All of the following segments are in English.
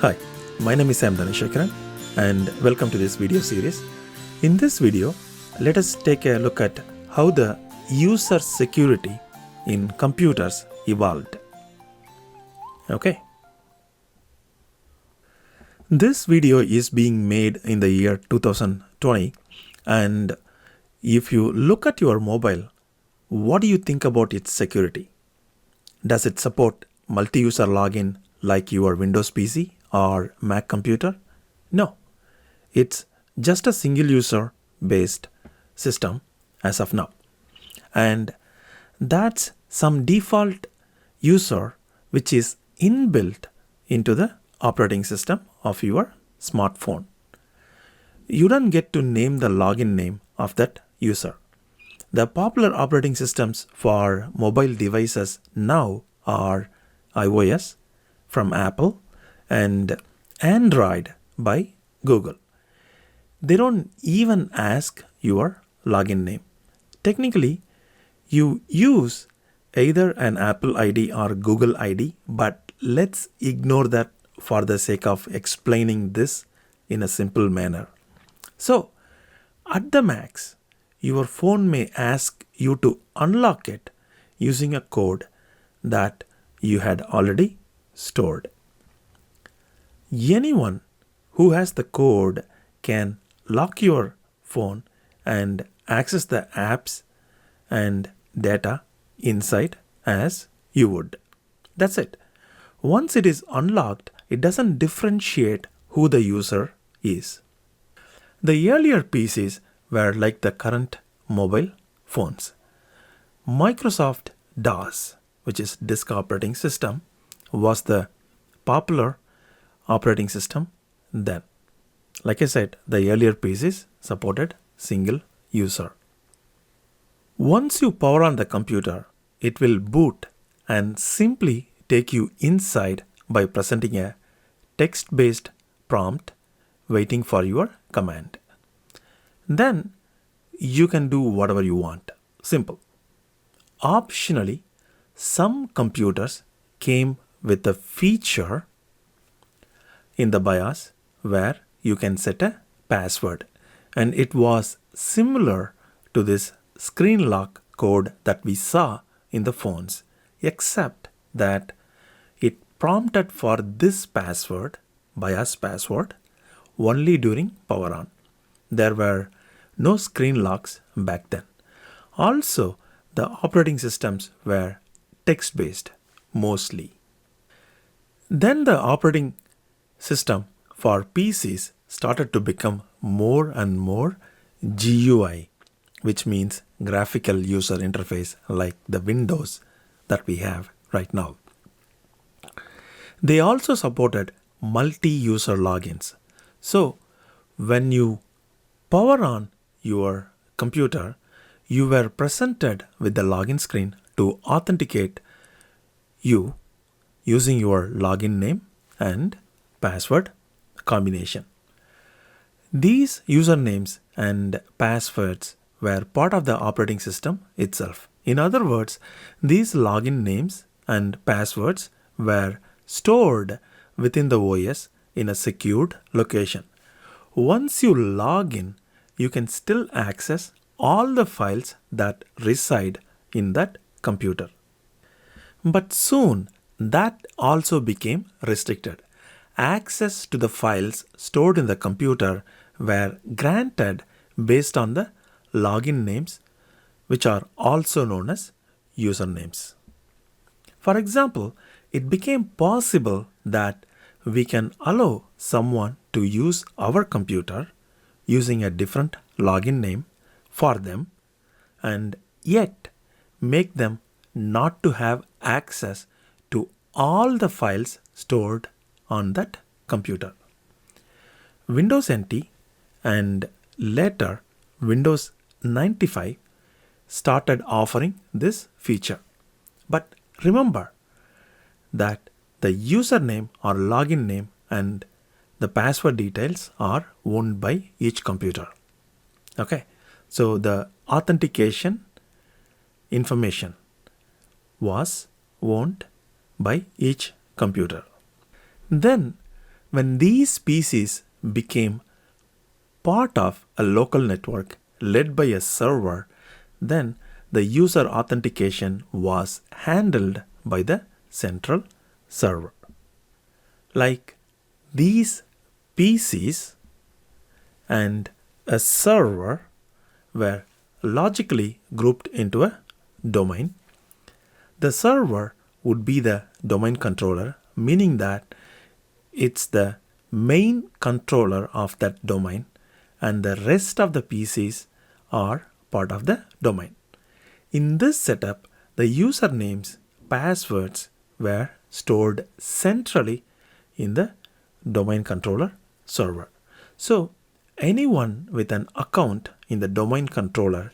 Hi, my name is Sam Dhanishekaran and welcome to this video series. In this video, let us take a look at how the user security in computers evolved. Okay. This video is being made in the year 2020, and if you look at your mobile, what do you think about its security? Does it support multi-user login like your Windows PC or Mac computer? No, it's just a single user based system as of now. And that's some default user which is inbuilt into the operating system of your smartphone. You don't get to name the login name of that user. The popular operating systems for mobile devices now are iOS from Apple and Android by Google. They don't even ask your login name. Technically, you use either an Apple ID or Google ID, but let's ignore that for the sake of explaining this in a simple manner. So, at the max, your phone may ask you to unlock it using a code that you had already stored. Anyone who has the code can lock your phone and access the apps and data inside as you would. That's it. Once it is unlocked, it doesn't differentiate who the user is. The earlier PCs were like the current mobile phones. Microsoft DOS, which is Disk Operating System, was the popular operating system then. Like I said, the earlier PCs supported single user. Once you power on the computer, it will boot and simply take you inside by presenting a text-based prompt waiting for your command. Then you can do whatever you want. Simple. Optionally, some computers came with a feature in the BIOS where you can set a password, and it was similar to this screen lock code that we saw in the phones, except that it prompted for this password, BIOS password, only during power on. There were no screen locks back then. Also, the operating systems were text-based mostly. Then the operating system for PCs started to become more and more GUI, which means graphical user interface like the Windows that we have right now. They also supported multi-user logins. So when you power on your computer, you were presented with the login screen to authenticate you using your login name and password combination. These usernames and passwords were part of the operating system itself. In other words, these login names and passwords were stored within the OS in a secured location. Once you log in, you can still access all the files that reside in that computer. But soon, that also became restricted. Access to the files stored in the computer were granted based on the login names, which are also known as usernames. For example, it became possible that we can allow someone to use our computer using a different login name for them and yet make them not to have access to all the files stored on that computer. Windows NT and later Windows 95 started offering this feature. But remember that the username or login name and the password details are owned by each computer. Okay, so the authentication information was owned by each computer. Then when these PCs became part of a local network led by a server, then the user authentication was handled by the central server. Like these PCs and a server were logically grouped into a domain. The server would be the domain controller, meaning that it's the main controller of that domain, and the rest of the PCs are part of the domain. In this setup, the usernames, passwords were stored centrally in the domain controller server. So anyone with an account in the domain controller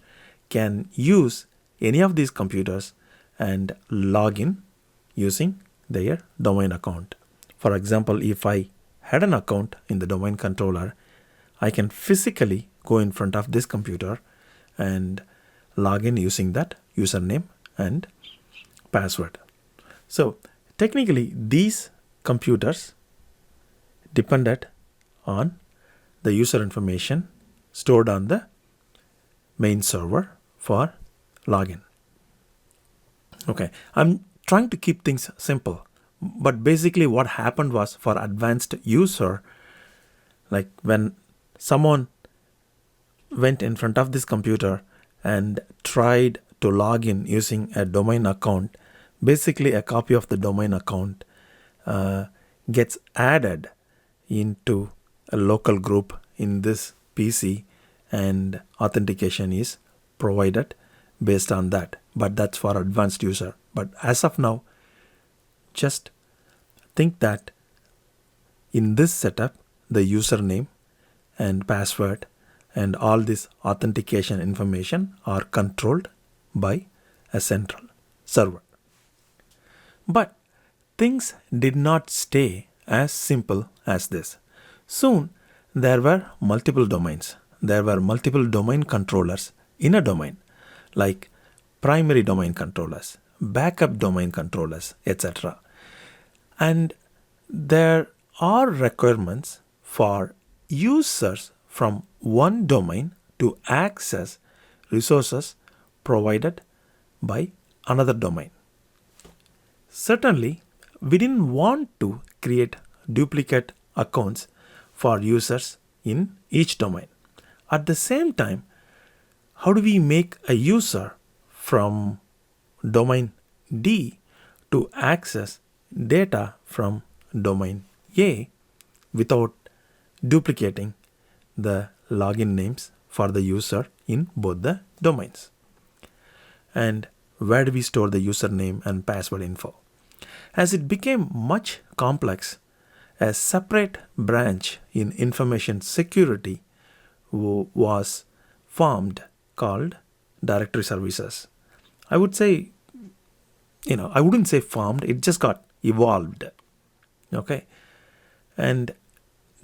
can use any of these computers and log in using their domain account. For example, if I had an account in the domain controller, I can physically go in front of this computer and log in using that username and password. So technically, these computers depended on the user information stored on the main server for login. Okay, I'm trying to keep things simple, but basically what happened was, for advanced user, like when someone went in front of this computer and tried to log in using a domain account, basically a copy of the domain account gets added into a local group in this PC, and authentication is provided based on that. But that's for advanced user. But as of now, just think that in this setup, the username and password and all this authentication information are controlled by a central server. But things did not stay as simple as this. Soon, there were multiple domains. There were multiple domain controllers in a domain, like primary domain controllers, backup domain controllers, etc. And there are requirements for users from one domain to access resources provided by another domain. Certainly, we didn't want to create duplicate accounts for users in each domain. At the same time, how do we make a user from domain D to access data from domain A without duplicating the login names for the user in both the domains? And where do we store the username and password info? As it became much complex, a separate branch in information security was formed called directory services. I would say, I wouldn't say formed, it just got evolved. Okay. And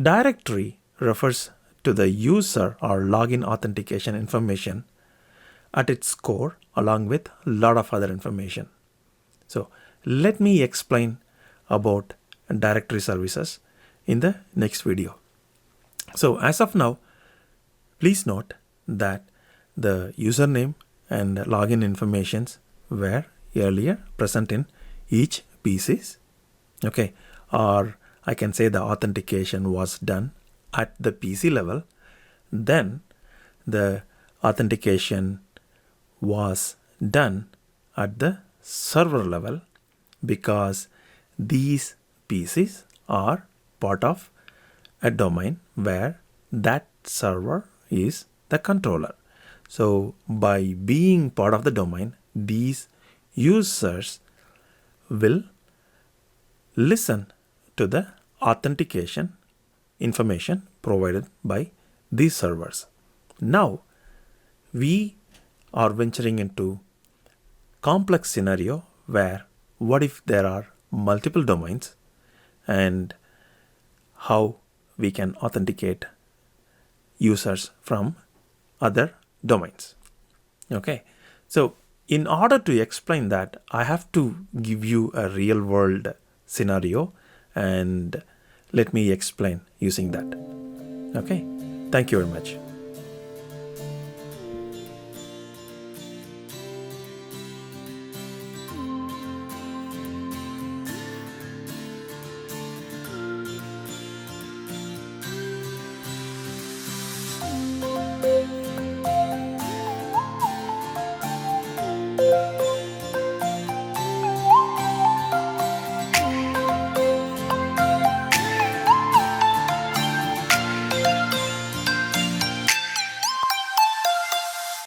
directory refers to the user or login authentication information at its core, along with a lot of other information. So let me explain about directory services in the next video. So as of now, please note that the username and login informations were earlier present in each PCs. Okay, or I can say the authentication was done at the PC level. Then the authentication was done at the server level, because these PCs are part of a domain where that server is the controller. So by being part of the domain, these users will listen to the authentication information provided by these servers. Now we are venturing into complex scenario where what if there are multiple domains, and how we can authenticate users from other domains. Okay, so in order to explain that, I have to give you a real world scenario and Let me explain using that. Okay, thank you very much.